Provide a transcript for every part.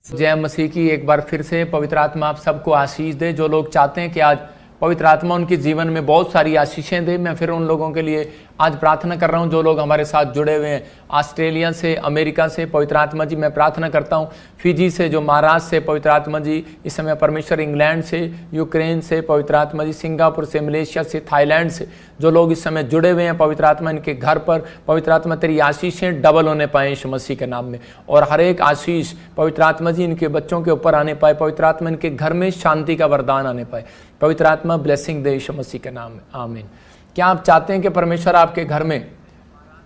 जय मसीह की एक बार फिर से पवित्र आत्मा आप सबको आशीष दे। जो लोग चाहते हैं कि आज पवित्र आत्मा उनके जीवन में बहुत सारी आशीषें दे, मैं फिर उन लोगों के लिए आज प्रार्थना कर रहा हूं। जो लोग हमारे साथ जुड़े हुए हैं ऑस्ट्रेलिया से, अमेरिका से, पवित्र आत्मा जी मैं प्रार्थना करता हूं। फिजी से, जो महाराष्ट्र से, पवित्र आत्मा जी इस समय परमेश्वर, इंग्लैंड से, यूक्रेन से, पवित्र आत्मा जी सिंगापुर से, मलेशिया से, थाईलैंड से जो लोग इस समय जुड़े हुए हैं, पवित्र आत्मा इनके घर पर पवित्र आत्मा तेरी आशीषें डबल होने पाए यीशु मसीह के नाम में। और हर एक आशीष पवित्र आत्मा जी इनके बच्चों के ऊपर आने पाए। पवित्र आत्मा इनके घर में शांति का वरदान आने पाए। पवित्र आत्मा ब्लेसिंग दे यीशु मसीह के नाम में, आमीन। क्या आप चाहते हैं कि परमेश्वर आपके घर में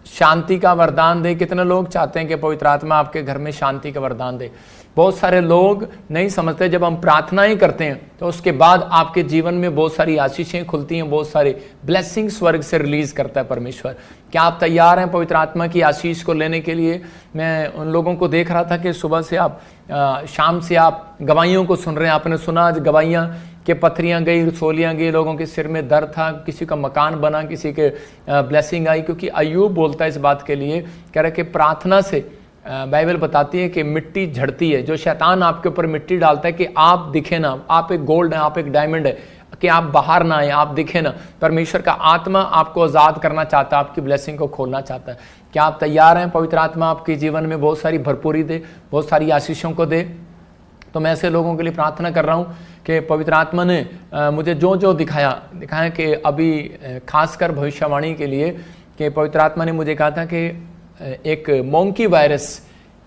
शांति का वरदान दे? कितने लोग चाहते हैं कि पवित्र आत्मा आपके घर में शांति का वरदान दे? बहुत सारे लोग नहीं समझते, जब हम प्रार्थना ही करते हैं तो उसके बाद आपके जीवन में बहुत सारी आशीषें खुलती हैं, बहुत सारे ब्लेसिंग स्वर्ग से रिलीज करता है परमेश्वर। क्या आप तैयार हैं पवित्र आत्मा की आशीष को लेने के लिए? मैं उन लोगों को देख रहा था कि सुबह से आप शाम से आप गवाहियों को सुन रहे हैं। आपने सुना आज गवाहियाँ कि पथरियां गई, रसोलियां गई, लोगों के सिर में दर्द था, किसी का मकान बना, किसी के ब्लेसिंग आई। क्योंकि अय्यूब बोलता है इस बात के लिए, कह रहा है कि प्रार्थना से बाइबल बताती है कि मिट्टी झड़ती है। जो शैतान आपके ऊपर मिट्टी डालता है कि आप दिखे ना, आप एक गोल्ड हैं, आप एक डायमंड है, कि आप बाहर ना आए, आप दिखे ना। परमेश्वर का आत्मा आपको आज़ाद करना चाहता है, आपकी ब्लेसिंग को खोलना चाहता है। क्या आप तैयार हैं पवित्र आत्मा आपके जीवन में बहुत सारी भरपूरी दे, बहुत सारी आशीषों को दे? तो मैं ऐसे लोगों के लिए प्रार्थना कर रहा हूँ कि पवित्र आत्मा ने मुझे जो जो दिखाया कि अभी खासकर भविष्यवाणी के लिए, कि पवित्र आत्मा ने मुझे कहा था कि एक मोंकी वायरस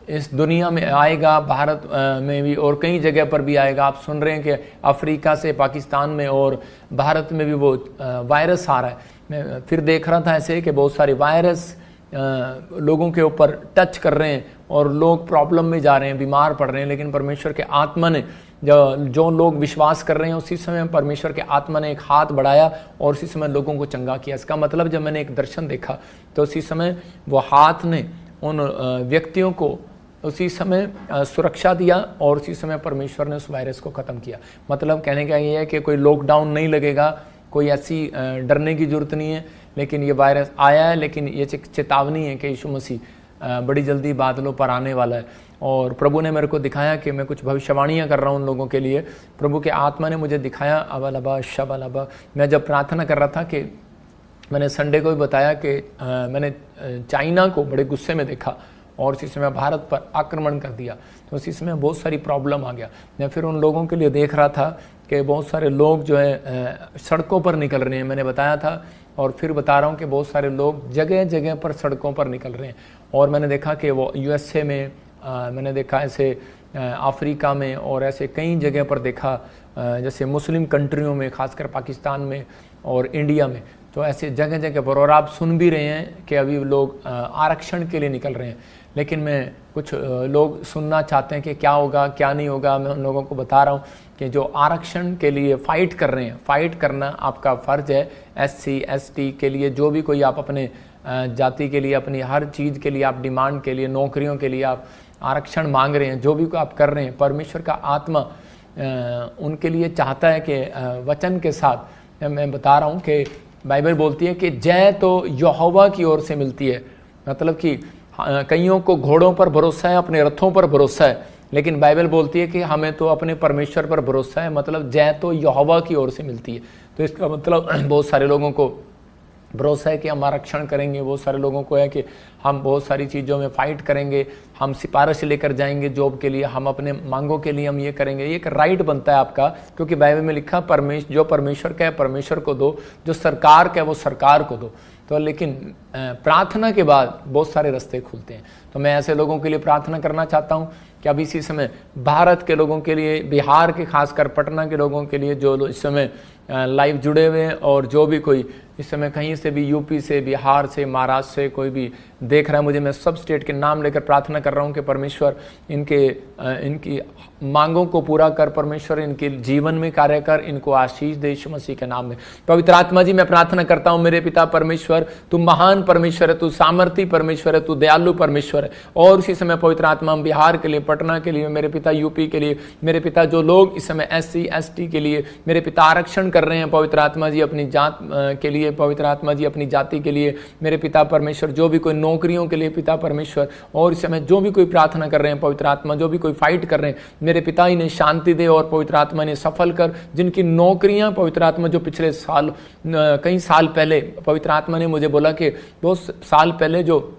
इस दुनिया में आएगा, भारत में भी और कई जगह पर भी आएगा। आप सुन रहे हैं कि अफ्रीका से, पाकिस्तान में और भारत में भी वो वायरस आ रहा है। मैं फिर देख रहा था ऐसे कि बहुत सारे वायरस लोगों के ऊपर टच कर रहे हैं और लोग प्रॉब्लम में जा रहे हैं, बीमार पड़ रहे हैं। लेकिन परमेश्वर के आत्मा ने जो लोग विश्वास कर रहे हैं, उसी समय परमेश्वर के आत्मा ने एक हाथ बढ़ाया और उसी समय लोगों को चंगा किया। इसका मतलब जब मैंने एक दर्शन देखा तो उसी समय वो हाथ ने उन व्यक्तियों को उसी समय सुरक्षा दिया और उसी समय परमेश्वर ने उस वायरस को ख़त्म किया। मतलब कहने का ये है कि कोई लॉकडाउन नहीं लगेगा, कोई ऐसी डरने की जरूरत नहीं है। लेकिन ये वायरस आया है, लेकिन ये चेतावनी है कि यीशु मसीह बड़ी जल्दी बादलों पर आने वाला है। और प्रभु ने मेरे को दिखाया कि मैं कुछ भविष्यवाणियाँ कर रहा हूँ उन लोगों के लिए। प्रभु के आत्मा ने मुझे दिखाया अबलबा शबलबा। मैं जब प्रार्थना कर रहा था कि मैंने संडे को भी बताया कि मैंने चाइना को बड़े गुस्से में देखा और उसी समय भारत पर आक्रमण कर दिया, तो उसी समय बहुत सारी प्रॉब्लम आ गया। मैं फिर उन लोगों के लिए देख रहा था कि बहुत सारे लोग जो है सड़कों पर निकल रहे हैं। मैंने बताया था और फिर बता रहा हूँ कि बहुत सारे लोग जगह जगह पर सड़कों पर निकल रहे हैं। और मैंने देखा कि वो यूएसए में, मैंने देखा ऐसे अफ्रीका में और ऐसे कई जगह पर देखा, जैसे मुस्लिम कंट्रियों में, खासकर पाकिस्तान में और इंडिया में, तो ऐसे जगह जगह पर। और आप सुन भी रहे हैं कि अभी लोग आरक्षण के लिए निकल रहे हैं। लेकिन मैं कुछ लोग सुनना चाहते हैं कि क्या होगा क्या नहीं होगा। मैं उन लोगों को बता रहा हूँ कि जो आरक्षण के लिए फ़ाइट कर रहे हैं, फ़ाइट करना आपका फ़र्ज़ है। SC ST के लिए, जो भी कोई आप अपने जाति के लिए, अपनी हर चीज़ के लिए आप डिमांड के लिए, नौकरियों के लिए आप आरक्षण मांग रहे हैं, जो भी आप कर रहे हैं, परमेश्वर का आत्मा उनके लिए चाहता है कि वचन के साथ। मैं बता रहा हूँ कि बाइबल बोलती है कि जय तो यहोवा की ओर से मिलती है। मतलब कि कईयों को घोड़ों पर भरोसा है, अपने रथों पर भरोसा है, लेकिन बाइबल बोलती है कि हमें तो अपने परमेश्वर पर भरोसा है। मतलब जय तो यहोवा की ओर से मिलती है। तो इसका मतलब बहुत सारे लोगों को भरोसा है कि हम आरक्षण करेंगे, बहुत सारे लोगों को है कि हम बहुत सारी चीज़ों में फ़ाइट करेंगे, हम सिफारिश लेकर जाएंगे जॉब के लिए, हम अपने मांगों के लिए हम ये करेंगे। ये एक राइट बनता है आपका, क्योंकि बाइबल में लिखा जो परमेश्वर का है परमेश्वर को दो, जो सरकार का है वो सरकार को दो। तो लेकिन प्रार्थना के बाद बहुत सारे रास्ते खुलते हैं। तो मैं ऐसे लोगों के लिए प्रार्थना करना चाहता हूँ कि अब इसी समय भारत के लोगों के लिए, बिहार के, खासकर पटना के लोगों के लिए जो इस समय लाइव जुड़े हुए हैं, और जो भी कोई इस समय कहीं से भी, यूपी से, बिहार से, महाराष्ट्र से कोई भी देख रहा है मुझे, मैं सब स्टेट के नाम लेकर प्रार्थना कर रहा हूँ कि परमेश्वर इनकी मांगों को पूरा कर, परमेश्वर इनके जीवन में कार्य कर, इनको आशीष दे यीशु मसीह के नाम में। पवित्र आत्मा जी मैं प्रार्थना करता हूँ, मेरे पिता परमेश्वर, तू महान परमेश्वर है, तू सामर्थी परमेश्वर है, तू दयालु परमेश्वर है। और उसी समय पवित्र आत्मा हम बिहार के लिए, पटना के लिए, मेरे पिता यूपी के लिए, मेरे पिता जो लोग इस समय SC ST के लिए मेरे पिता आरक्षण कर रहे हैं, पवित्र आत्मा जी अपनी जात के लिए, पवित्र आत्मा जी अपनी जाति के लिए, मेरे पिता परमेश्वर जो भी कोई नौकरी नौकरियों के लिए पिता परमेश्वर, और इस समय जो भी कोई प्रार्थना कर रहे हैं पवित्र आत्मा, जो भी कोई फाइट कर रहे हैं, मेरे पिता इन्हें शांति दे और पवित्र आत्मा ने सफल कर। जिनकी नौकरियां पवित्र आत्मा जो पिछले साल कई साल पहले पवित्र आत्मा ने मुझे बोला कि 2 साल पहले जो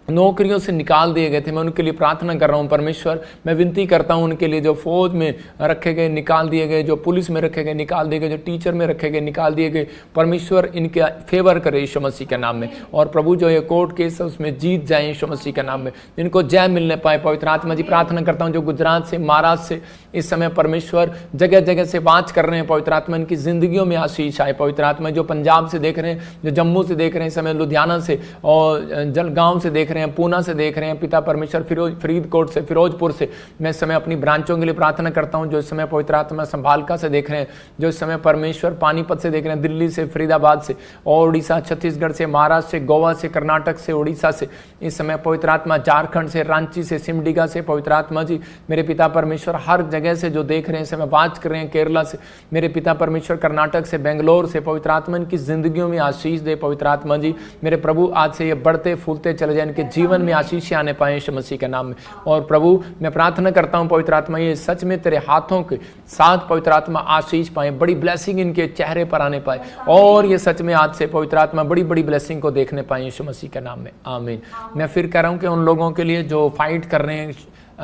नौकरियों से निकाल दिए गए थे, मैं उनके लिए प्रार्थना कर रहा हूं परमेश्वर। मैं विनती करता हूं उनके लिए जो फौज में रखे गए निकाल दिए गए, जो पुलिस में रखे गए निकाल दिए गए, जो टीचर में रखे गए निकाल दिए गए, परमेश्वर इनके फेवर करे यीशु मसीह के नाम में। और प्रभु जो ये कोर्ट केस है उसमें जीत जाए यीशु मसीह के नाम में, इनको जय मिलने पाए पवित्र आत्मा जी। प्रार्थना करता हूँ जो गुजरात से, महाराष्ट्र से इस समय परमेश्वर जगह जगह से वाच कर रहे हैं पवित्र आत्मा, इनकी जिंदगियों में आशीष आए पवित्र आत्मा। जो पंजाब से देख रहे हैं, जो जम्मू से देख रहे हैं, इस समय लुधियाना से और जलगांव से देख रहे हैं, पूना से देख रहे हैं पिता परमेश्वर, फरीदकोट से, फिरोजपुर से, मैं इस समय अपनी ब्रांचों के लिए प्रार्थना करता हूं। जो इस समय पवित्र आत्मा संभालका से देख रहे हैं, जो इस समय परमेश्वर पानीपत से देख रहे हैं, दिल्ली से, फरीदाबाद से और उड़ीसा, छत्तीसगढ़ से, महाराष्ट्र से, गोवा से, कर्नाटक से, उड़ीसा से, इस समय पवित्र आत्मा झारखंड से, रांची से, सिमडिगा से पवित्र आत्मा जी मेरे पिता परमेश्वर हर जगह से जो देख रहे हैं, समय वाच कर रहे हैं, केरला से मेरे पिता परमेश्वर, कर्नाटक से, बेंगलोर से पवित्र आत्मा इनकी जिंदगियों में आशीष दे पवित्र आत्मा जी। मेरे प्रभु आज से ये बढ़ते फूलते चले जाए, इनके जीवन में आशीष आने पाए यीशु मसीह के नाम में। और प्रभु मैं प्रार्थना करता हूं पवित्र आत्मा ये सच में तेरे हाथों के साथ पवित्र आत्मा आशीष पाए, बड़ी ब्लेसिंग इनके चेहरे पर आने पाए और ये सच में आज से पवित्र आत्मा बड़ी बड़ी ब्लेसिंग को देखने पाए यीशु मसीह के नाम में, आमीन। मैं फिर कह रहा हूं कि उन लोगों के लिए जो फाइट कर रहे हैं,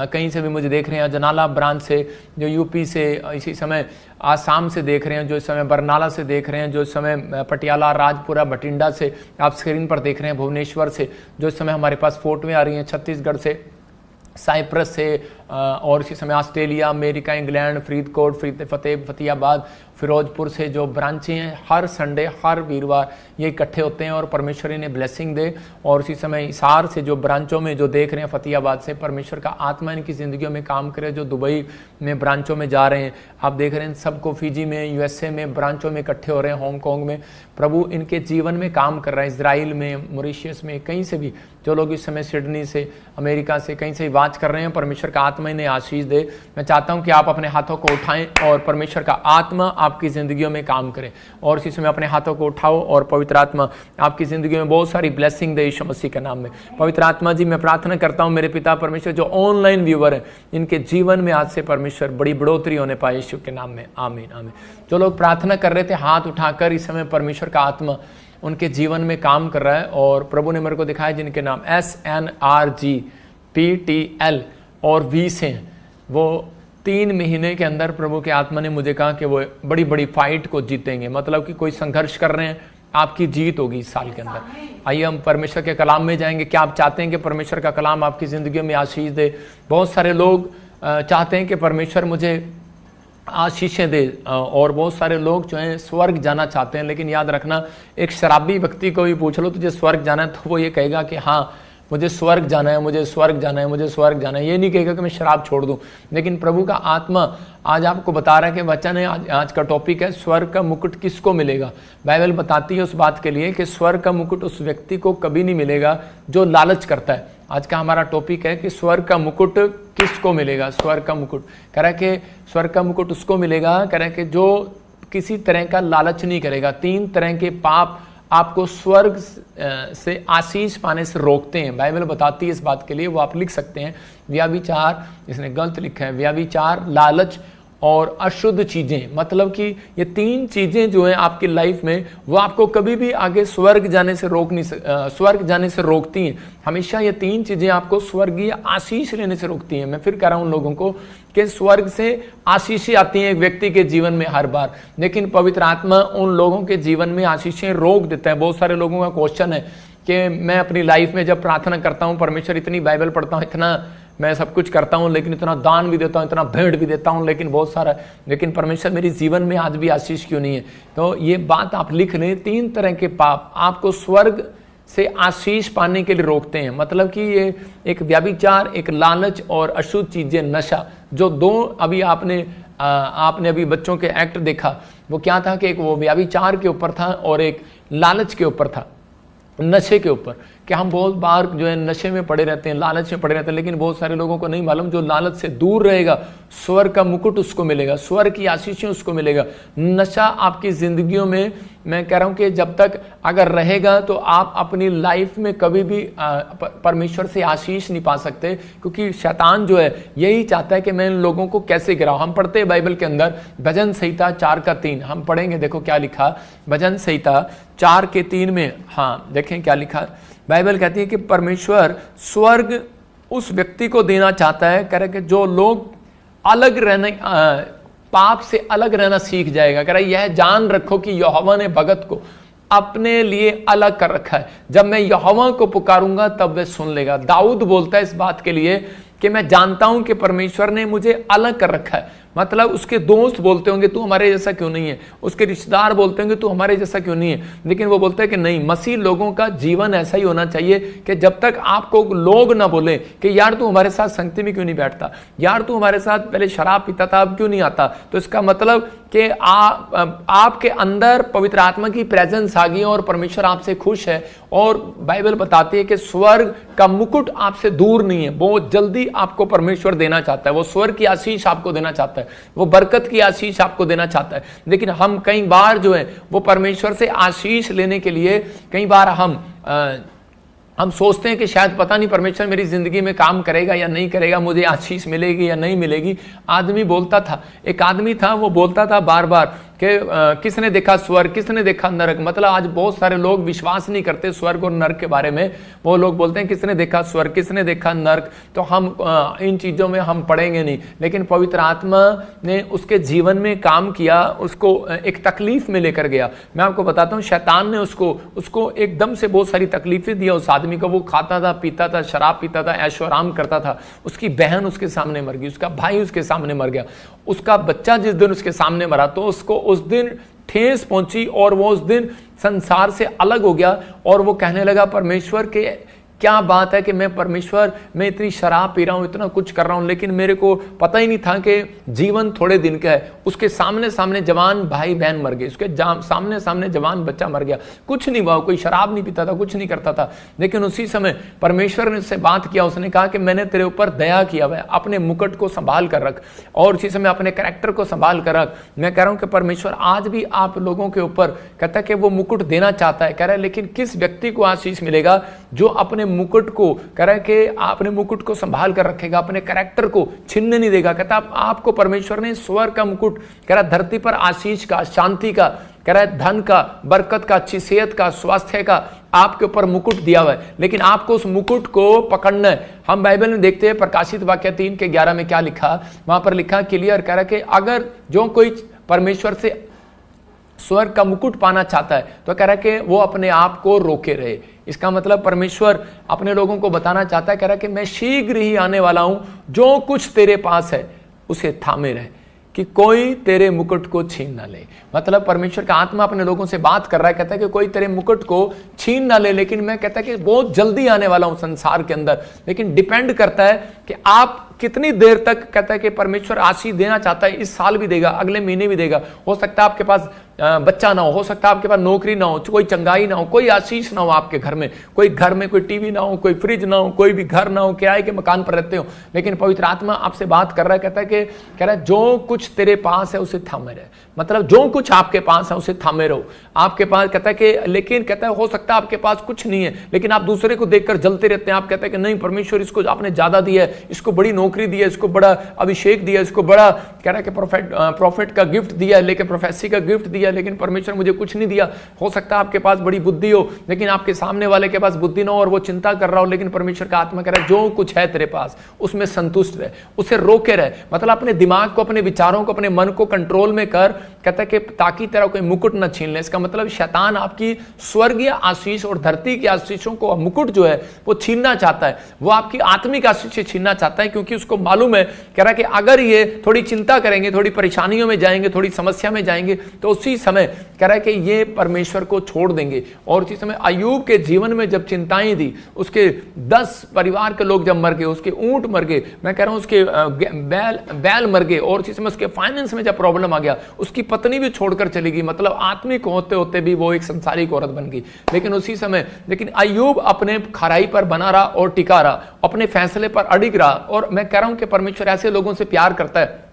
कहीं से भी मुझे देख रहे हैं, जनाला ब्रांच से, जो यूपी से, इसी समय आसाम से देख रहे हैं, जो इस समय बरनाला से देख रहे हैं, जो इस समय पटियाला, राजपुरा, बठिंडा से आप स्क्रीन पर देख रहे हैं, भुवनेश्वर से, जो इस समय हमारे पास फोटोएं आ रही हैं, छत्तीसगढ़ से, साइप्रस से और इसी समय Australia, America, England, Faridkot, Fatehabad, Firozpur से जो ब्रांचें हैं, हर संडे, हर वीरवार ये इकट्ठे होते हैं और परमेश्वर इन्हें ब्लेसिंग दे। और इसी समय हिसार से जो ब्रांचों में जो देख रहे हैं, फतेहाबाद से, परमेश्वर का आत्मा इनकी ज़िंदगियों में काम करे। जो दुबई में ब्रांचों में जा रहे हैं, आप देख रहे हैं सबको, फिजी में, यूएसए में ब्रांचों में इकट्ठे हो रहे हैं, हांगकांग में, प्रभु इनके जीवन में काम कर रहा है, इजराइल में, मॉरिशस में, कहीं से भी जो लोग इस समय सिडनी से, अमेरिका से, कहीं से वाच कर रहे हैं, परमेश्वर का आत्मा इन्हें आशीष दे। मैं चाहता हूं कि आप अपने हाथों को उठाएं और परमेश्वर का आत्मा आपकी जिंदगियों में काम करे। और इसी समय अपने हाथों को उठाओ और पवित्र आत्मा आपकी जिंदगी में बहुत सारी ब्लेसिंग दे यीशु मसीह के नाम में। पवित्र आत्मा जी मैं प्रार्थना करता हूं मेरे पिता परमेश्वर, जो ऑनलाइन व्यूअर है, इनके जीवन में आज से परमेश्वर बड़ी बढ़ोतरी होने पाए यीशु के नाम में, आमीन आमीन। जो लोग प्रार्थना कर रहे थे हाथ उठाकर, इस समय परमेश्वर का आत्मा उनके जीवन में काम कर रहा है। और प्रभु ने मेरे को दिखाया जिनके नाम SNRGPTL और V से हैं, वो 3 महीने के अंदर प्रभु के आत्मा ने मुझे कहा कि वो बड़ी बड़ी फाइट को जीतेंगे। मतलब कि कोई संघर्ष कर रहे हैं, आपकी जीत होगी इस साल के अंदर। आइए हम परमेश्वर के कलाम में जाएंगे। क्या आप चाहते हैं कि परमेश्वर का कलाम आपकी जिंदगी में आशीष दे? बहुत सारे लोग चाहते हैं कि परमेश्वर मुझे आशीषें दे और बहुत सारे लोग जो हैं स्वर्ग जाना चाहते हैं। लेकिन याद रखना, एक शराबी व्यक्ति को भी पूछ लो तुझे स्वर्ग जाना है, तो वो ये कहेगा कि हाँ मुझे स्वर्ग जाना है, मुझे स्वर्ग जाना है, मुझे स्वर्ग जाना है। ये नहीं कहेगा कि मैं शराब छोड़ दूं। लेकिन प्रभु का आत्मा आज आपको बता रहा है कि वचन है, आज का टॉपिक है स्वर्ग का मुकुट किसको मिलेगा। बाइबल बताती है उस बात के लिए कि स्वर्ग का मुकुट उस व्यक्ति को कभी नहीं मिलेगा जो लालच करता है। आज का हमारा टॉपिक है कि स्वर्ग का मुकुट किसको मिलेगा। स्वर्ग का मुकुट कह रहा है कि स्वर्ग का मुकुट उसको मिलेगा, कह रहा है कि जो किसी तरह का लालच नहीं करेगा। 3 तरह के पाप आपको स्वर्ग से आशीष पाने से रोकते हैं। बाइबल बताती है इस बात के लिए, वो आप लिख सकते हैं। व्याभिचार, इसने गलत लिखा है, व्याभिचार, लालच और अशुद्ध चीजें। मतलब कि ये 3 चीजें जो हैं आपकी लाइफ में, वो आपको कभी भी आगे स्वर्ग जाने से स्वर्ग जाने से रोकती हैं। हमेशा ये 3 चीजें आपको स्वर्गीय आशीष लेने से रोकती हैं। मैं फिर कह रहा हूं उन लोगों को कि स्वर्ग से आशीषें आती हैं एक व्यक्ति के जीवन में हर बार, लेकिन पवित्र आत्मा उन लोगों के जीवन में आशीषें रोक देता है। बहुत सारे लोगों का क्वेश्चन है कि मैं अपनी लाइफ में जब प्रार्थना करता हूँ, परमेश्वर इतनी बाइबल पढ़ता हूँ, इतना मैं सब कुछ करता हूँ, लेकिन इतना दान भी देता हूँ, इतना भेंट भी देता हूँ, लेकिन बहुत सारा, लेकिन परमेश्वर मेरे जीवन में आज भी आशीष क्यों नहीं है? तो ये बात आप लिख लें। 3 तरह के पाप आपको स्वर्ग से आशीष पाने के लिए रोकते हैं। मतलब कि ये एक व्याभिचार, एक लालच और अशुद्ध चीजें, नशा, जो 2 अभी आपने अभी बच्चों के एक्ट देखा, वो क्या था कि एक वो व्याभिचार के ऊपर था और एक लालच के ऊपर था, नशे के ऊपर, कि हम बहुत बार जो है नशे में पड़े रहते हैं, लालच में पड़े रहते हैं, लेकिन बहुत सारे लोगों को नहीं मालूम जो लालच से दूर रहेगा स्वर्ग का मुकुट उसको मिलेगा, स्वर्ग की आशीषें उसको मिलेगा। नशा आपकी जिंदगियों में, मैं कह रहा हूं कि जब तक अगर रहेगा तो आप अपनी लाइफ में कभी भी परमेश्वर से आशीष नहीं पा सकते, क्योंकि शैतान जो है यही चाहता है कि मैं इन लोगों को कैसे गिराऊं। हम पढ़ते हैं बाइबल के अंदर भजन संहिता 4:3, हम पढ़ेंगे, देखो क्या लिखा भजन संहिता 4:3 में। हाँ देखें क्या लिखा, बाइबल कहती है कि परमेश्वर स्वर्ग उस व्यक्ति को देना चाहता है, कह रहे कि जो लोग अलग रहने, पाप से अलग रहना सीख जाएगा। कह रहा है यह जान रखो कि यहोवा ने भगत को अपने लिए अलग कर रखा है, जब मैं यहोवा को पुकारूंगा तब वह सुन लेगा। दाऊद बोलता है इस बात के लिए कि मैं जानता हूं कि परमेश्वर ने मुझे अलग कर रखा है। मतलब उसके दोस्त बोलते होंगे तू हमारे जैसा क्यों नहीं है, उसके रिश्तेदार बोलते होंगे तू हमारे जैसा क्यों नहीं है, लेकिन वो बोलता है कि नहीं, मसीह लोगों का जीवन ऐसा ही होना चाहिए कि जब तक आपको लोग ना बोले कि यार तू हमारे साथ संगति में क्यों नहीं बैठता, यार तू हमारे साथ पहले शराब पीता था अब क्यों नहीं आता, तो इसका मतलब कि आपके अंदर पवित्र आत्मा की प्रेजेंस आ गई और परमेश्वर आपसे खुश है। और बाइबल बताती है कि स्वर्ग का मुकुट आपसे दूर नहीं है, बहुत जल्दी आपको परमेश्वर देना चाहता है, वो स्वर्ग की आशीष आपको देना चाहता है, वो बरकत की आशीष आपको देना चाहता है। लेकिन हम कई बार जो है वो परमेश्वर से आशीष लेने के लिए कई बार हम सोचते हैं कि शायद पता नहीं परमेश्वर मेरी जिंदगी में काम करेगा या नहीं करेगा, मुझे आशीष मिलेगी या नहीं मिलेगी। आदमी बोलता था, एक आदमी था वो बोलता था बार बार कि किसने देखा स्वर्ग, किसने देखा नरक। मतलब आज बहुत सारे लोग विश्वास नहीं करते स्वर्ग और नरक के बारे में, वो लोग बोलते हैं किसने देखा स्वर्ग, किसने देखा नरक, तो हम इन चीज़ों में हम पढ़ेंगे नहीं। लेकिन पवित्र आत्मा ने उसके जीवन में काम किया, उसको एक तकलीफ में लेकर गया। मैं आपको बताता हूँ शैतान ने उसको एकदम से बहुत सारी तकलीफें दिया उस आदमी को। वो खाता था, पीता था, शराब पीता था, ऐशो आराम करता था। उसकी बहन उसके सामने मर गई, उसका भाई उसके सामने मर गया, उसका बच्चा जिस दिन उसके सामने मरा तो उसको उस दिन ठेस पहुंची और वो उस दिन संसार से अलग हो गया। और वो कहने लगा परमेश्वर के क्या बात है कि मैं परमेश्वर, मैं इतनी शराब पी रहा हूं, इतना कुछ कर रहा हूं, लेकिन मेरे को पता ही नहीं था कि जीवन थोड़े दिन का है। उसके सामने सामने जवान भाई बहन मर गए, उसके सामने सामने जवान बच्चा मर गया, कुछ नहीं हुआ, कोई शराब नहीं पीता था, कुछ नहीं करता था। लेकिन उसी समय परमेश्वर ने उससे बात किया, उसने कहा कि मैंने तेरे ऊपर दया किया है, अपने मुकुट को संभाल कर रख और उसी समय अपने कैरेक्टर को संभाल कर रख। मैं कह रहा हूं कि परमेश्वर आज भी आप लोगों के ऊपर कहता है कि वो मुकुट देना चाहता है। कह रहा है लेकिन किस व्यक्ति को आशीष मिलेगा जो अपने मुकुट को, कह रहा है कि अपने मुकुट को संभाल कर रखेगा, अपने कैरेक्टर को छीनने नहीं देगा। कहता आपको परमेश्वर ने स्वर्ग का मुकुट, कह रहा धरती पर आशीष का, शांति का, कह रहा है धन का, बरकत का, अच्छी सेहत का, स्वास्थ्य का आपके ऊपर मुकुट दिया हुआ है, लेकिन आपको उस मुकुट को पकड़ना है। हम बाइबल में देखते हैं प्रकाशित वाक्य 3:11 में क्या लिखा, वहां पर लिखा क्लियर, कह रहा है कि अगर जो कोई परमेश्वर से स्वर्ग का मुकुट पाना चाहता है तो कह रहा है कि वो अपने आप को रोके रहे। इसका मतलब परमेश्वर अपने लोगों को बताना चाहता है, कह रहा है कि मैं शीघ्र ही आने वाला हूं, जो कुछ तेरे पास है उसे थामे रहे कि कोई तेरे मुकुट को छीन ना ले। मतलब परमेश्वर का आत्मा अपने लोगों से बात कर रहा है, कहता है कि कोई तेरे मुकुट को छीन ना ले, लेकिन मैं कहता है कि बहुत जल्दी आने वाला हूं संसार के अंदर। लेकिन डिपेंड करता है कि आप कितनी देर तक, कहता है कि परमेश्वर आशीष देना चाहता है, इस साल भी देगा, अगले महीने भी देगा। हो सकता है आपके पास बच्चा ना हो सकता है आपके पास नौकरी ना हो, कोई चंगाई ना हो, कोई आशीष ना हो आपके घर में, कोई घर में कोई टीवी ना हो, कोई फ्रिज ना हो, कोई भी घर ना हो, किराए के मकान पर रहते हो, लेकिन पवित्र आत्मा आपसे बात कर रहा है, कहता है कि कह रहा है जो कुछ तेरे पास है उसे थामे रहे। मतलब जो कुछ आपके पास है उसे थामे रहो। आपके पास कहता है कि, लेकिन कहता है हो सकता है आपके पास कुछ नहीं है, लेकिन आप दूसरे को देखकर जलते रहते हैं। आप कहते हैं कि नहीं परमेश्वर इसको आपने ज्यादा दिया है, इसको बड़ी नौकरी दी है, इसको बड़ा अभिषेक दिया, इसको बड़ा कह रहा है कि प्रॉफिट का गिफ्ट दिया है, लेकिन प्रोफेसी का गिफ्ट दिया, लेकिन परमेश्वर मुझे कुछ नहीं दिया। हो सकता है आपके पास बड़ी बुद्धि हो, लेकिन आपके सामने वाले के पास बुद्धि ना हो और वो चिंता कर रहा हो, लेकिन परमेश्वर का आत्मा कह रहा है जो कुछ है तेरे पास उसमें संतुष्ट रहे, उसे रोके रहे। मतलब अपने दिमाग को, अपने विचारों को, अपने मन को कंट्रोल में कर, कहता है कि ताकि तेरा कोई मुकुट न छीन ले। इसका मतलब शैतान आपकी स्वर्गीय आशीष और धरती की आशीषों को, मुकुट जो है वो छीनना चाहता है, वो आपकी आत्मिक आशीष छीनना चाहता है, क्योंकि उसको मालूम है, कह रहा है कि अगर ये थोड़ी चिंता करेंगे, थोड़ी परेशानियों में जाएंगे, थोड़ी समस्या में जाएंगे, तो उसी समय कह रहा है कि ये परमेश्वर को छोड़ देंगे। और उसी समय अय्यूब के जीवन में जब चिंताएं दी, उसके 10 परिवार के लोग जब मर गए, उसके ऊंट मर गए, मैं कह रहा हूं उसके बैल मर गए, और उसी समय उसके फाइनेंस में जब प्रॉब्लम आ गया, उसकी पत्नी भी छोड़कर चली गई, मतलब आत्मिक होते होते भी वो एक संसारिक औरत बन गई। लेकिन उसी समय अय्यूब अपने खराई पर बना रहा और टिका रहा, अपने फैसले पर अडिग रहा। और मैं कह रहा हूं कि परमेश्वर ऐसे लोगों से प्यार करता है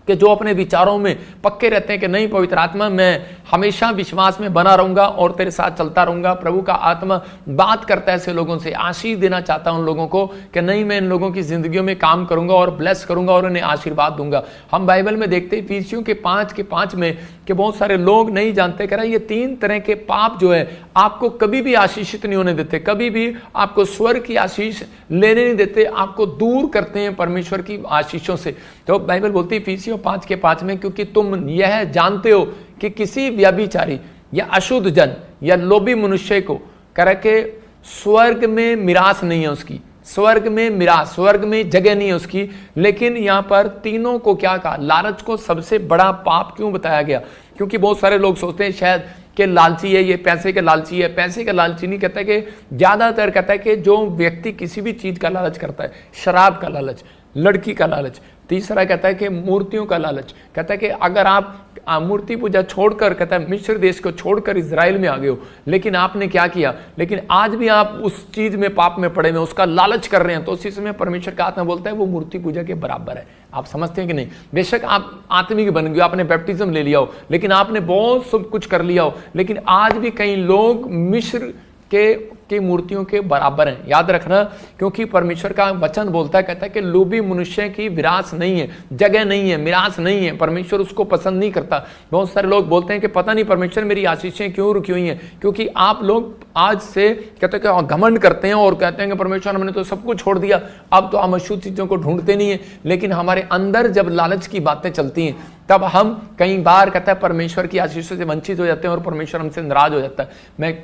कि जो अपने विचारों में पक्के रहते हैं कि नहीं पवित्र आत्मा, मैं हमेशा विश्वास में बना रहूंगा और तेरे साथ चलता रहूंगा। प्रभु का आत्मा बात करता है ऐसे लोगों से, आशीष देना चाहता है उन लोगों को कि नहीं, मैं इन लोगों की जिंदगियों में काम करूंगा और ब्लेस करूंगा और उन्हें आशीर्वाद दूंगा। हम बाइबल में देखते हैं इफिसियों के 5 में कि बहुत सारे लोग नहीं जानते, कह रहा है ये 3 तरह के पाप जो है आपको कभी भी आशीषित नहीं होने देते, कभी भी आपको स्वर्ग की आशीष लेने नहीं देते, आपको दूर करते हैं परमेश्वर की आशीषों से। तो बाइबल बोलती है इफिसियों 5 में, क्योंकि तुम यह जानते हो कि किसी व्यभिचारी या अशुद्ध जन या लोभी मनुष्य को करके स्वर्ग में मिरास नहीं है उसकी, स्वर्ग में मिरास, स्वर्ग में जगह नहीं है उसकी। लेकिन यहां पर तीनों को क्या कहा, लालच को सबसे बड़ा पाप क्यों बताया गया? क्योंकि बहुत सारे लोग सोचते हैं शायद कि लालची है, ये पैसे के लालची है। पैसे का लालची नहीं, कहता है कि ज्यादातर कहता है कि जो व्यक्ति किसी भी चीज का लालच करता है, शराब का लालच, लड़की का लालच, तीसरा कहता है कि मूर्तियों का लालच, कहता है कि अगर आप मूर्ति पूजा छोड़कर, कहता है मिस्र देश को छोड़कर इजराइल में आ गए हो, लेकिन आपने क्या किया, लेकिन आज भी आप उस चीज में पाप में पड़े हुए, उसका लालच कर रहे हैं, तो उसी समय परमेश्वर का आत्मा बोलता है वो मूर्ति पूजा के बराबर है। आप समझते हैं कि नहीं? बेशक आप आत्मिक बन गए, आपने बैप्टिज्म ले लिया हो, लेकिन आपने बहुत सब कुछ कर लिया हो, लेकिन आज भी कई लोग मिस्र की मूर्तियों के बराबर हैं। याद रखना, क्योंकि परमेश्वर का वचन बोलता है, कहता है कि लोभी मनुष्य की विरास नहीं है, जगह नहीं है, मिरास नहीं है, परमेश्वर उसको पसंद नहीं करता। बहुत सारे लोग बोलते हैं कि पता नहीं परमेश्वर मेरी आशीषें क्यों रुकी हुई हैं, क्योंकि आप लोग आज से कहते हैं कि घमंड करते हैं और कहते हैं कि परमेश्वर हमने तो सब कुछ छोड़ दिया, अब तो हम अशुद्ध चीजों को ढूंढते नहीं है। लेकिन हमारे अंदर जब लालच की बातें चलती हैं, तब हम कई बार कहता है परमेश्वर की आशीषों से वंचित हो जाते हैं और परमेश्वर हमसे नाराज हो जाता है। मैं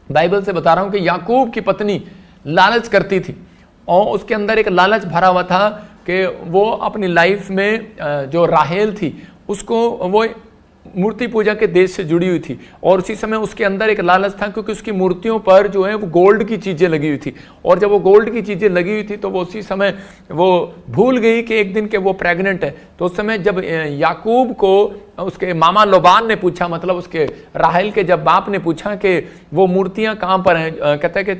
बाइबल से बता रहा हूं कि याकूब की पत्नी लालच करती थी और उसके अंदर एक लालच भरा हुआ था कि वो अपनी लाइफ में जो राहेल थी उसको, वो मूर्ति पूजा के देश से जुड़ी हुई थी और उसी समय उसके अंदर एक लालच था, क्योंकि उसकी मूर्तियों पर जो है वो गोल्ड की चीजें लगी हुई थी। और जब वो गोल्ड की चीजें लगी हुई थी तो वो उसी समय वो भूल गई कि एक दिन के वो प्रेग्नेंट है। तो उस समय जब याकूब को उसके मामा लोबान ने पूछा, मतलब उसके राहेल के जब बाप ने पूछा कि वो मूर्तियां कहाँ पर हैं, कहता है कि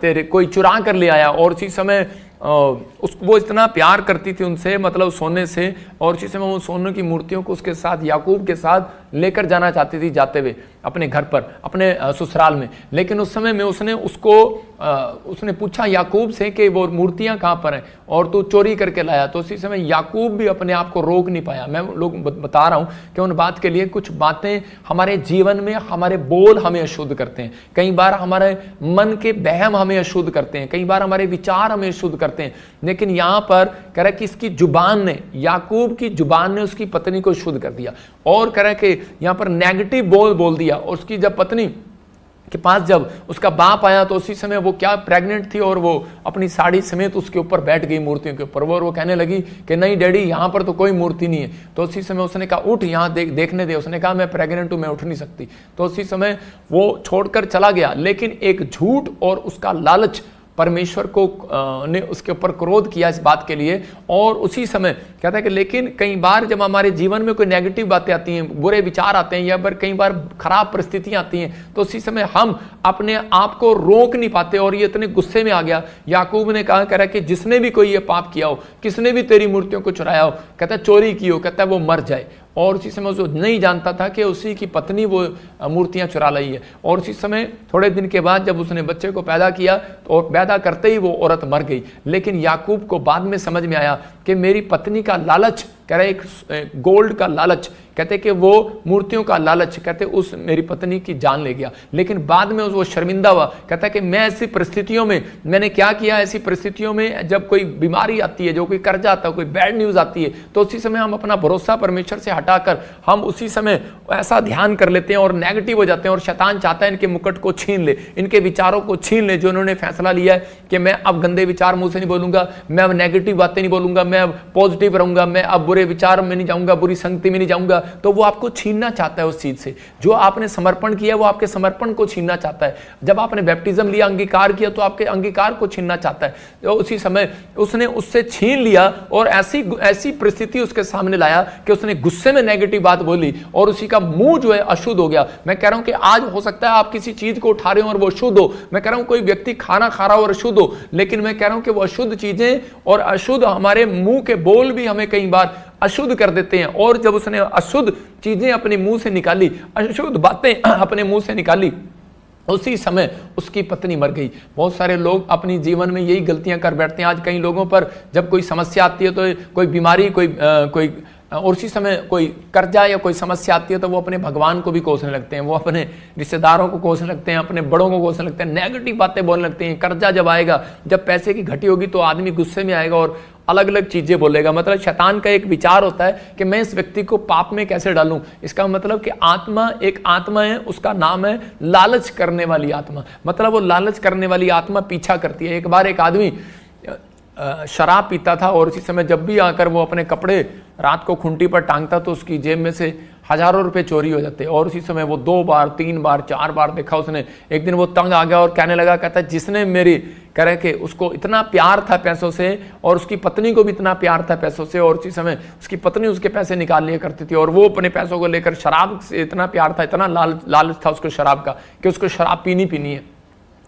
तेरे कोई चुरा कर ले आया। और उसी समय वो इतना प्यार करती थी उनसे, मतलब सोने से, और उसी समय वो सोने की मूर्तियों को उसके साथ, याकूब के साथ लेकर जाना चाहती थी जाते हुए अपने घर पर, अपने ससुराल में। लेकिन उस समय में उसने पूछा याकूब से कि वो मूर्तियां कहाँ पर हैं और तू चोरी करके लाया। तो उसी समय याकूब भी अपने आप को रोक नहीं पाया। मैं लोग बता रहा हूं कि उन बात के लिए कुछ बातें हमारे जीवन में, हमारे बोल हमें अशुद्ध करते हैं, कई बार हमारे मन के बहम हमें अशुद्ध करते हैं, कई बार हमारे विचार हमें अशुद्ध करते हैं। लेकिन यहां पर कह रहा है कि इसकी जुबान ने, याकूब की जुबान ने उसकी पत्नी को शुद्ध कर दिया। और कह रहा है कि यहां पर नेगेटिव बोल दिया। और उसकी जब पत्नी के पास जब उसका बाप आया तो उसी समय वो क्या प्रेग्नेंट थी और वो अपनी साड़ी समेत उसके ऊपर बैठ गई, मूर्तियों के ऊपर। वो कहने लगी कि नहीं डैडी, यहाँ पर तो कोई मूर्ति नहीं है। तो उसी समय उसने कहा उठ, यहाँ देखने दे। उसने कहा मैं प्रेग्नेंट हूं, मैं उठ नहीं सकती। तो उसी समय वो छोड़कर चला गया। लेकिन एक झूठ और उसका लालच परमेश्वर को ने उसके ऊपर क्रोध किया इस बात के लिए। और उसी समय कहता है कि लेकिन कई बार जब हमारे जीवन में कोई नेगेटिव बातें आती हैं, बुरे विचार आते हैं, या फिर कई बार खराब परिस्थितियां आती हैं, तो उसी समय हम अपने आप को रोक नहीं पाते। और ये इतने गुस्से में आ गया। याकूब ने कहा, कह रहा है कि जिसने भी कोई ये पाप किया हो, किसने भी तेरी मूर्तियों को चुराया हो, कहता है चोरी की हो, कहता है वो मर जाए। और उसी समय वो नहीं जानता था कि उसी की पत्नी वो मूर्तियां चुरा लाई है। और उसी समय थोड़े दिन के बाद जब उसने बच्चे को पैदा किया तो पैदा करते ही वो औरत मर गई। लेकिन याकूब को बाद में समझ में आया कि मेरी पत्नी का लालच, कह रहा है एक गोल्ड का लालच, कहते कि वो मूर्तियों का लालच कहते उस मेरी पत्नी की जान ले गया। लेकिन बाद में वो शर्मिंदा हुआ, कहता कि मैं ऐसी परिस्थितियों में मैंने क्या किया, ऐसी परिस्थितियों में जब कोई बीमारी आती है, जो कोई कर्जा आता है, कोई बैड न्यूज आती है, तो उसी समय हम अपना भरोसा परमेश्वर से हटाकर हम उसी समय ऐसा ध्यान कर लेते हैं और नेगेटिव हो जाते हैं। और शैतान चाहता है इनके मुकुट को छीन ले, इनके विचारों को छीन ले, जो उन्होंने फैसला लिया है कि मैं अब गंदे विचार मुंह से नहीं बोलूंगा, मैं अब नेगेटिव बातें नहीं बोलूंगा, मैं अब पॉजिटिव रहूंगा, मैं अब बुरे विचार में नहीं जाऊंगा, बुरी संगति में नहीं जाऊंगा। तो वो आपको छीनना चाहता है उस चीज से। जो आपने समर्पण किया वो आपके समर्पण को छीनना चाहता है। जब आपने बैप्टिज्म लिया, अंगीकार किया, तो आपके अंगीकार को छीनना चाहता है। तो उसी समय उसने उससे छीन लिया और ऐसी परिस्थिति उसके सामने लाया कि उसने गुस्से में नेगेटिव बात बोली और उसी का मुंह जो है अशुद्ध हो गया। मैं कह रहा हूं कि आज हो सकता है आप किसी चीज को उठा रहे हो और वो अशुद्ध हो। मैं कह रहा हूं कोई व्यक्ति खाना खा रहा हो और अशुद्ध हो, लेकिन मैं कह रहा हूं कि वो अशुद्ध चीजें और अशुद्ध हमारे मुंह के बोल भी हमें कई बार अशुद्ध कर देते हैं। और जब उसने अशुद्ध चीजें अपने मुंह से निकाली, अशुद्ध बातें अपने मुंह से निकाली, उसी समय उसकी पत्नी मर गई। बहुत सारे लोग अपनी जीवन में यही गलतियां कर बैठते हैं। आज कई लोगों पर जब कोई समस्या आती है, तो कोई बीमारी, कोई और उसी समय कोई कर्जा या कोई समस्या आती है, तो वो अपने भगवान को भी कोसने लगते हैं, वो अपने रिश्तेदारों को कोसने लगते हैं, अपने बड़ों को कोसने लगते हैं, नेगेटिव बातें बोलने लगते हैं। कर्जा जब आएगा, जब पैसे की घटी होगी, तो आदमी गुस्से में आएगा और अलग अलग चीजें बोलेगा। मतलब शैतान का एक विचार होता है कि मैं इस व्यक्ति को पाप में कैसे डालूं। इसका मतलब कि आत्मा एक आत्मा है, उसका नाम है लालच करने वाली आत्मा। मतलब वो लालच करने वाली आत्मा पीछा करती है। एक बार एक आदमी शराब पीता था और उसी समय जब भी आकर वो अपने कपड़े रात को खूंटी पर टांगता, तो उसकी जेब में से हजारों रुपए चोरी हो जाते। और उसी समय वो 2 बार 3 बार 4 बार देखा उसने। एक दिन वो तंग आ गया और कहने लगा, कहता जिसने मेरी करे कि उसको इतना प्यार था पैसों से और उसकी पत्नी को भी इतना प्यार था पैसों से, और उसी समय उसकी पत्नी उसके पैसे निकाल लिया करती थी और वो अपने पैसों को लेकर शराब से इतना प्यार था, इतना लालच था उसको शराब का कि उसको शराब पीनी है।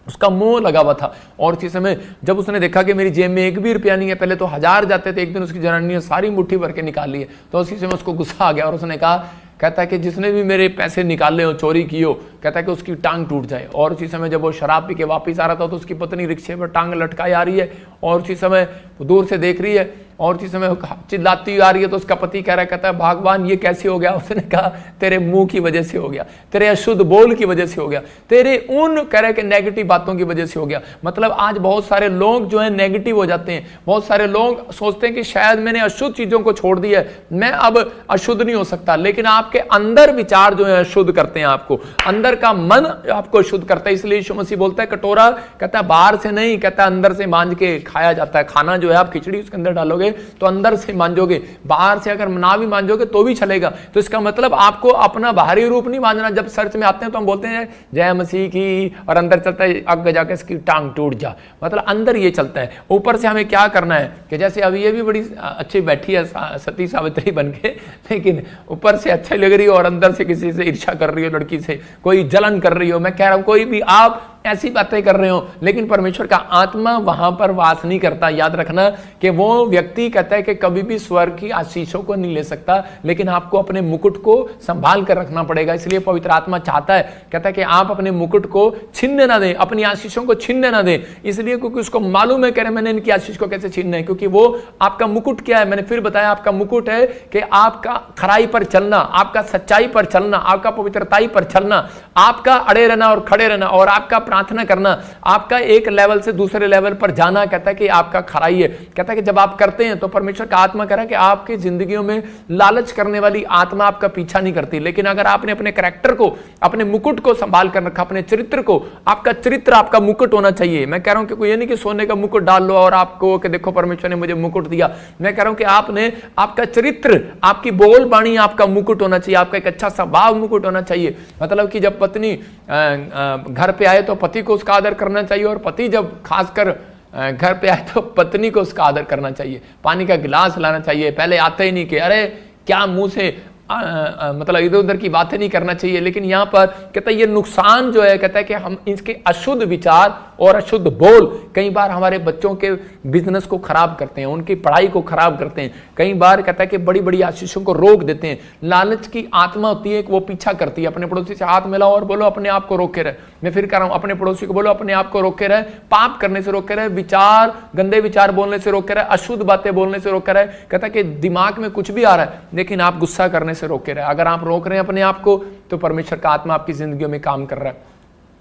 उसका मोह लगा हुआ था। और उसी समय जब उसने देखा कि मेरी जेब में 1 भी रुपया नहीं है, पहले तो 1000 जाते थे, एक दिन उसकी जनानी ने सारी मुट्ठी भर के निकाल लिए। तो उसी समय उसको गुस्सा आ गया और उसने कहा, कहता है कि जिसने भी मेरे पैसे निकाले हो, चोरी की हो, कहता है कि उसकी टांग टूट जाए। और उसी समय जब वो शराब पी के वापस आ रहा था, तो उसकी पत्नी रिक्शे पर टांग लटकाई आ रही है और उसी समय दूर से देख रही है और उसी समय चिल्लाती आ रही है। तो उसका पति कह रहा है, कहता है भगवान ये कैसे हो गया। उसने कहा तेरे मुंह की वजह से हो गया, तेरे अशुद्ध बोल की वजह से हो गया, तेरे उन कह रहे के नेगेटिव बातों की वजह से हो गया। मतलब आज बहुत सारे लोग जो है नेगेटिव हो जाते हैं। बहुत सारे लोग सोचते हैं कि शायद मैंने अशुद्ध चीजों को छोड़ दिया है, मैं अब अशुद्ध नहीं हो सकता। लेकिन आपके अंदर विचार जो है अशुद्ध करते हैं आपको, अंदर का मन आपको अशुद्ध करता है। इसलिए यीशु मसीह बोलता है कटोरा कहता है बाहर से नहीं, कहता है अंदर से मांज के खाया जाता है। खाना जो है आप खिचड़ी उसके अंदर डालोगे तो अंदर से मांजोगे, बाहर से अगर ना भी मांजोगे तो भी चलेगा। तो इसका मतलब आपको अपना बाहरी रूप नहीं मांजना। जब चर्च में आते हैं तो हम बोलते हैं जय मसीह की, और अंदर चलता है आगे जाके इसकी टांग टूट जा। मतलब अंदर ये चलता है। ऊपर से हमें क्या करना है कि जैसे अभी ये भी बड़ी अच्छी बैठी है सती सावित्री बन के, लेकिन ऊपर से अच्छा लग रही हो और अंदर से किसी से ईर्ष्या कर रही हो, लड़की से कोई जलन कर रही हो। मैं कह रहा हूं कोई भी आप ऐसी बातें कर रहे हो, लेकिन परमेश्वर का आत्मा वहां पर वास नहीं करता। याद रखना कि वो व्यक्ति कहता है कि कभी भी स्वर्ग की आशीषों को नहीं ले सकता, लेकिन आपको अपने मुकुट को संभाल कर रखना पड़ेगा। इसलिए पवित्र आत्मा चाहता है, कहता है कि आप अपने मुकुट को छीनने ना दें, अपनी आशीषों को छीनने ना दें। इसलिए क्योंकि उसको मालूम है, कह रहे मैंने इनकी आशीष को कैसे छीनना है, क्योंकि वो आपका मुकुट क्या है। मैंने फिर बताया आपका मुकुट है कि आपका खराई पर चलना, आपका सच्चाई पर चलना, आपका पवित्रताई पर चलना, आपका अड़े रहना और खड़े रहना, और आपका प्रार्थना करना, आपका एक लेवल से दूसरे लेवल पर जाना, कहता है कि आपका खराई है। कहता है कि जब आप करते हैं तो परमेश्वर का आत्मा कह रहा है कि आपकी जिंदगियों में लालच करने वाली आत्मा आपका पीछा नहीं करती। लेकिन अगर आपने अपने कैरेक्टर को, अपने मुकुट को संभाल कर रखा, अपने चरित्र को, आपका चरित्र आपका मुकुट होना चाहिए। मैं कह रहा हूं कि कोई ये नहीं कि सोने का मुकुट डाल लो और आपको कि देखो परमेश्वर ने मुझे मुकुट दिया। मैं कह रहा हूं कि आपने आपका चरित्र, आपकी बोल बाणी आपका मुकुट होना चाहिए, आपका एक अच्छा स्वभाव मुकुट होना चाहिए। मतलब कि जब पत्नी घर पे आए तो पति को उसका आदर करना चाहिए, और पति जब खासकर घर पे आए तो पत्नी को उसका आदर करना चाहिए। पानी का गिलास लाना चाहिए, पहले आते ही नहीं कि अरे क्या मुंह से मतलब इधर उधर की बातें नहीं करना चाहिए। लेकिन यहाँ पर कहता है ये नुकसान जो है, कहता है कि हम इसके अशुद्ध विचार और अशुद्ध बोल कई बार हमारे बच्चों के बिजनेस को खराब करते हैं, उनकी पढ़ाई को खराब करते हैं। कई बार कहता है कि बड़ी बड़ी आशीषों को रोक देते हैं। लालच की आत्मा होती है कि वो पीछा करती है। अपने पड़ोसी से हाथ मिलाओ और बोलो अपने आप को रोके रहे। मैं फिर कह रहा हूं, अपने पड़ोसी को बोलो अपने आप को रोके रहे, पाप करने से रोके रहे, विचार गंदे विचार बोलने से रोके रहे, अशुद्ध बातें बोलने से रोके रहे। कहता है कि दिमाग में कुछ भी आ रहा है लेकिन आप गुस्सा करने से रोके रहे। अगर आप रोक रहे हैं अपने आप को तो परमेश्वर का आत्मा आपकी जिंदगी में काम कर रहा है।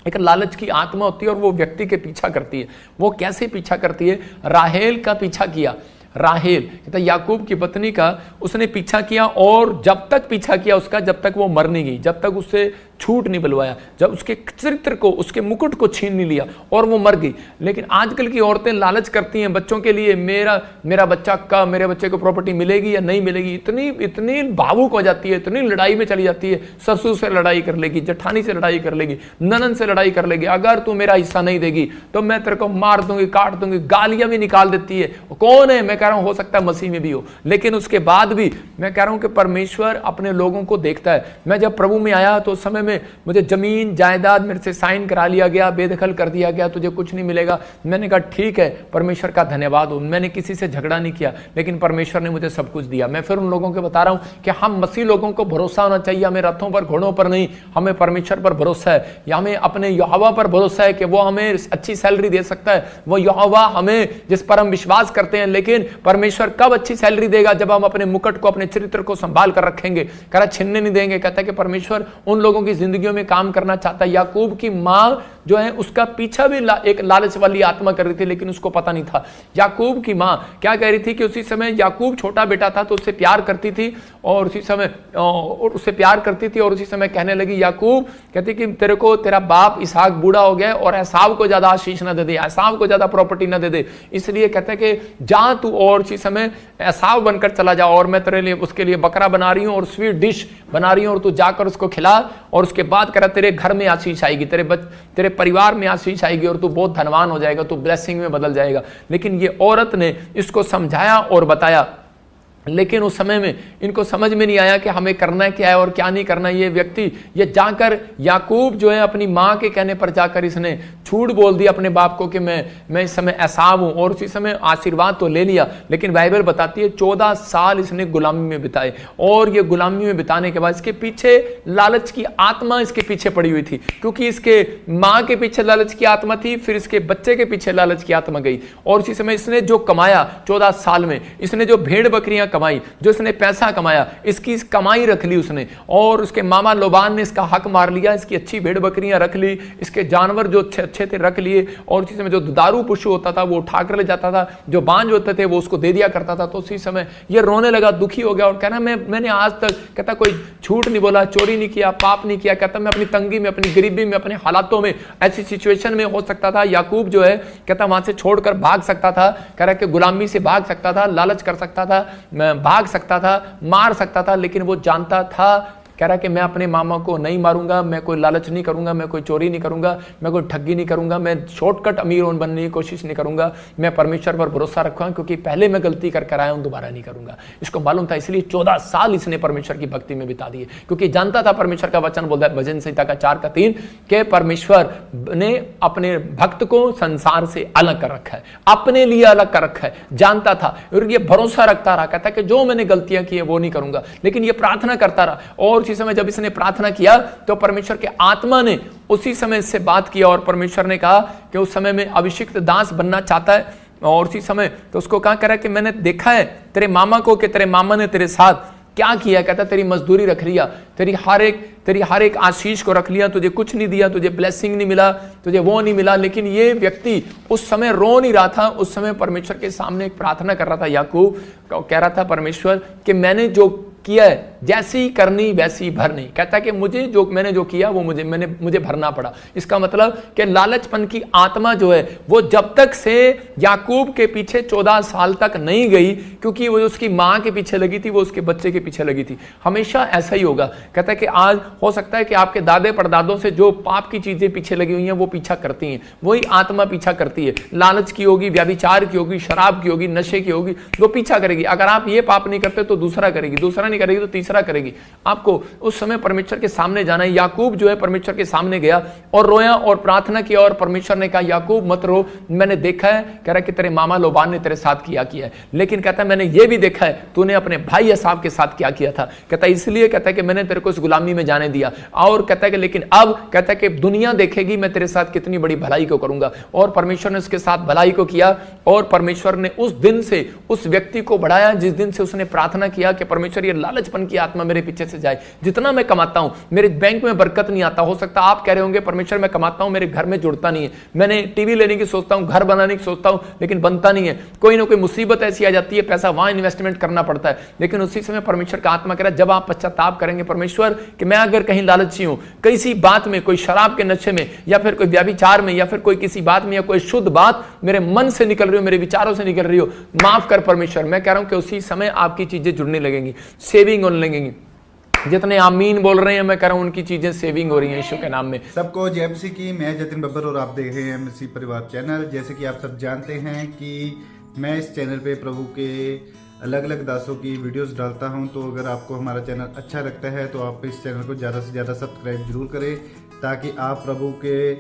एक लालच की आत्मा होती है और वो व्यक्ति के पीछा करती है। वो कैसे पीछा करती है? राहेल का पीछा किया। राहेल कहता याकूब की पत्नी का उसने पीछा किया और जब तक पीछा किया उसका, जब तक वो मर नहीं गई, जब तक उससे छूट नहीं बुलवाया, जब उसके चरित्र को, उसके मुकुट को छीन नहीं लिया और वो मर गई। लेकिन आजकल की औरतें लालच करती हैं बच्चों के लिए, मेरा बच्चा कब, मेरे बच्चे को प्रॉपर्टी मिलेगी या नहीं मिलेगी। इतनी भावुक हो जाती है, इतनी लड़ाई में चली जाती है। ससुर से लड़ाई कर लेगी, जेठानी से लड़ाई कर लेगी, ननन से लड़ाई कर लेगी, अगर तू मेरा हिस्सा नहीं देगी तो मैं तेरे को मार दूंगी, काट दूंगी, गालियां भी निकाल देती है। कौन है? मैं कह रहा हूं हो सकता है मसीह में भी हो, लेकिन उसके बाद भी मैं कह रहा हूं कि परमेश्वर अपने लोगों को देखता है। मैं जब प्रभु में आया तो उस समय में मुझे जमीन जायदाद मेरे से साइन करा लिया गया, बेदखल कर दिया गया, तुझे कुछ नहीं मिलेगा। मैंने कहा ठीक है, परमेश्वर का धन्यवाद हो। मैंने किसी से झगड़ा नहीं किया, लेकिन परमेश्वर ने मुझे सब कुछ दिया। मैं फिर उन लोगों को बता रहा हूं कि हम मसीह लोगों को भरोसा होना चाहिए। हमें रथों पर, घोड़ों पर नहीं, हमें परमेश्वर पर भरोसा है, या हमें अपने यहोवा पर भरोसा है कि वो हमें अच्छी सैलरी दे सकता है। वो यहोवा हमें, जिस पर हम विश्वास करते हैं। लेकिन परमेश्वर कब अच्छी सैलरी देगा? जब हम अपने मुकुट को, अपने चरित्र को संभाल कर रखेंगे, करा छिनने नहीं देंगे। कहता है कि परमेश्वर उन लोगों की जिंदगियों में काम करना चाहता है। याकूब की मां जो है उसका पीछा भी एक लालच वाली आत्मा कर रही थी, लेकिन उसको पता नहीं था। याकूब की मां क्या कह रही थी कि उसी समय याकूब छोटा बेटा था तो उससे प्यार करती थी और उसी समय कहने लगी, याकूब कहती कि तेरे को तेरा बाप इसहाक बूढ़ा हो गया और एसाव को ज्यादा आशीष ना दे दे, एसाव को ज्यादा प्रॉपर्टी ना दे दे, इसलिए कहते हैं कि जा तू और उसी समय एसाव बनकर चला जा, और मैं तेरे लिए उसके लिए बकरा बना रही हूं और स्वीट डिश बना रही हूं और तू जाकर उसको खिला, और उसके बाद कह रहा तेरे घर में आशीष आएगी, तेरे परिवार में आशीष आएगी और तू बहुत धनवान हो जाएगा, तू ब्लेसिंग में बदल जाएगा। लेकिन ये औरत ने इसको समझाया और बताया, लेकिन उस समय में इनको समझ में नहीं आया कि हमें करना क्या है और क्या नहीं करना। ये व्यक्ति ये जाकर याकूब जो है अपनी मां के कहने पर जाकर इसने झूठ बोल दिया अपने बाप को कि मैं इस समय एसाव हूं, और उसी समय आशीर्वाद तो ले लिया। लेकिन बाइबल बताती है 14 साल इसने गुलामी में बिताए, और ये गुलामी में बिताने के बाद इसके पीछे लालच की आत्मा इसके पीछे पड़ी हुई थी, क्योंकि इसके मां के पीछे लालच की आत्मा थी, फिर इसके बच्चे के पीछे लालच की आत्मा गई। और उसी समय इसने जो कमाया 14 साल में, इसने जो भेड़ बकरियां कमाई, जो इसने पैसा कमाया, इसकी कमाई रख ली उसने, और उसके मामा लोबान ने इसका हक मार लिया, इसकी अच्छी भेड़ बकरियां रख ली, इसके जानवर जो अच्छे थे रख लिए, और उसी समय जो दुधारू पशु होता था वो उठा कर ले जाता था, जो बांझ होते थे वो उसको दे दिया करता था। तो उसी समय ये रोने लगा, दुखी हो गया और कहना मैंने आज तक कहता कोई झूठ नहीं बोला, चोरी नहीं किया, पाप नहीं किया। कहता मैं अपनी तंगी में, अपनी गरीबी में, अपने हालातों में, ऐसी सिचुएशन में हो सकता था याकूब जो है कहता वहां से छोड़कर भाग सकता था, कह रहा कि गुलामी से भाग सकता था, लालच कर सकता था, भाग सकता था, मार सकता था, लेकिन वो जानता था, कह रहा कि मैं अपने मामा को नहीं मारूंगा, मैं कोई लालच नहीं करूंगा, मैं कोई चोरी नहीं करूंगा, मैं कोई ठगी नहीं करूंगा, मैं शॉर्टकट अमीर बनने की कोशिश नहीं करूंगा, मैं परमेश्वर पर भरोसा रखूंगा, क्योंकि पहले मैं गलती करके आया हूं, दोबारा नहीं करूंगा। इसको मालूम था, इसलिए 14 साल इसने परमेश्वर की भक्ति में बिता दिए, क्योंकि जानता था परमेश्वर का वचन बोलता है भजन संहिता का 4:3 के परमेश्वर ने अपने भक्त को संसार से अलग कर रखा है, अपने लिए अलग कर रखा है, जानता था और ये भरोसा रखता रहा, कहता कि जो मैंने गलतियां की है वो नहीं करूंगा। लेकिन ये प्रार्थना करता रहा, और उसी समय जब इसने प्रार्थना किया तो परमेश्वर के आत्मा ने उसी समय इससे बात किया, और परमेश्वर ने कहा कि उस समय में अभिषिक्त दास बनना चाहता है। और उसी समय तो उसको कहा करा कि मैंने देखा है तेरे मामा को कि तेरे मामा ने तेरे साथ क्या किया। कहता तेरी मजदूरी रख लिया, तेरी हर एक आशीष को रख लिया, तुझे कुछ नहीं दिया, तुझे ब्लेसिंग नहीं मिला, तुझे वो नहीं मिला। लेकिन ये व्यक्ति उस समय रो नहीं रहा था, उस समय परमेश्वर के सामने एक प्रार्थना कर रहा था। याकूब कह रहा था परमेश्वर कि मैंने जो किया है जैसी करनी वैसी भरनी। कहता है कि मैंने जो किया वो मुझे भरना पड़ा। इसका मतलब कि लालचपन की आत्मा जो है वो जब तक से याकूब के पीछे 14 साल तक नहीं गई, क्योंकि वो उसकी मां के पीछे लगी थी, वो उसके बच्चे के पीछे लगी थी। हमेशा ऐसा ही होगा। कहता है कि आज हो सकता है कि आपके दादे परदादों से जो पाप की चीजें पीछे लगी हुई हैं वो पीछा करती हैं, वही आत्मा पीछा करती है। लालच की होगी, व्यभिचार की होगी, शराब की होगी, नशे की होगी, वो पीछा करेगी। अगर आप ये पाप नहीं करते तो दूसरा करेगी, दूसरा नहीं करेगी तो तीसरा तीसरा करेगी। आपको उस समय परमेश्वर के सामने जाना है। याकूब जो है परमेश्वर के सामने गया और रोया और प्रार्थना किया, और परमेश्वर ने कहा याकूब मत रो, मैंने देखा है, कह रहा कि तेरे मामा लोबान ने तेरे साथ किया है, लेकिन कहता है मैंने ये भी देखा है तूने अपने भाई एसाव के साथ क्या किया था। कहता है इसलिए कहता है कि मैंने तेरे को इस गुलामी में जाने दिया, और कहता है कि लेकिन अब कहता है कि दुनिया देखेगी मैं तेरे साथ कितनी बड़ी भलाई को करूंगा। और परमेश्वर ने उसके साथ भलाई को किया, और परमेश्वर ने उस दिन से उस व्यक्ति को बढ़ाया जिस दिन से उसने प्रार्थना किया कि परमेश्वर ये लालचपन की आत्मा मेरे पीछे से जाए। जितना मैं कमाता हूं मेरे बैंक में बरकत नहीं आता। हो सकता आप कह रहे होंगे परमेश्वर मैं कमाता हूं मेरे घर में जुड़ता नहीं है, मैंने टीवी लेने की सोचता हूं, घर बनाने की सोचता हूं, लेकिन बनता नहीं है। कोई ना कोई मुसीबत ऐसी आ जाती है, पैसा वहां इन्वेस्टमेंट करना पड़ता है। लेकिन उसी समय परमेश्वर का आत्मा कह रहा है जब आप पश्चाताप करेंगे परमेश्वर कि मैं अगर कहीं लालची हूं, किसी बात में, कोई शराब के नशे में, या फिर कोई व्यभिचार में, या फिर कोई किसी बात में, या कोई शुद्ध बात मेरे मन से निकल रही हो, मेरे विचारों से निकल रही हो, माफ कर परमेश्वर। मैं कह रहा हूं कि उसी समय आपकी चीजें जुड़ने लगेंगी, सेविंग होने लगेंगी। जितने आमीन बोल रहे हैं मैं कह रहा हूं उनकी चीजें सेविंग हो रही हैं यीशु के नाम में। सबको जय मसीह की। मैं जतिन बब्बर और आप देख रहे हैं मसीह परिवार चैनल। जैसे कि आप सब जानते हैं कि मैं इस चैनल पे प्रभु के अलग अलग दासों की वीडियोस डालता हूं, तो अगर आपको हमारा चैनल अच्छा लगता है तो आप इस चैनल को ज़्यादा से ज़्यादा सब्सक्राइब जरूर करें, ताकि आप प्रभु के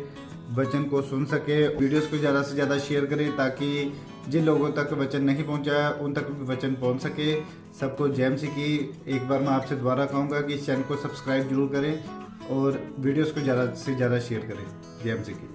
वचन को सुन सके। वीडियोस को ज़्यादा से ज़्यादा शेयर करें ताकि जिन लोगों तक वचन नहीं पहुंचा उन तक भी वचन पहुंच सके। सबको जय मसीह की। एक बार मैं आपसे दोबारा कहूँगा कि इस चैनल को सब्सक्राइब जरूर करें और वीडियोस को ज़्यादा से ज़्यादा शेयर करें। जय मसीह की।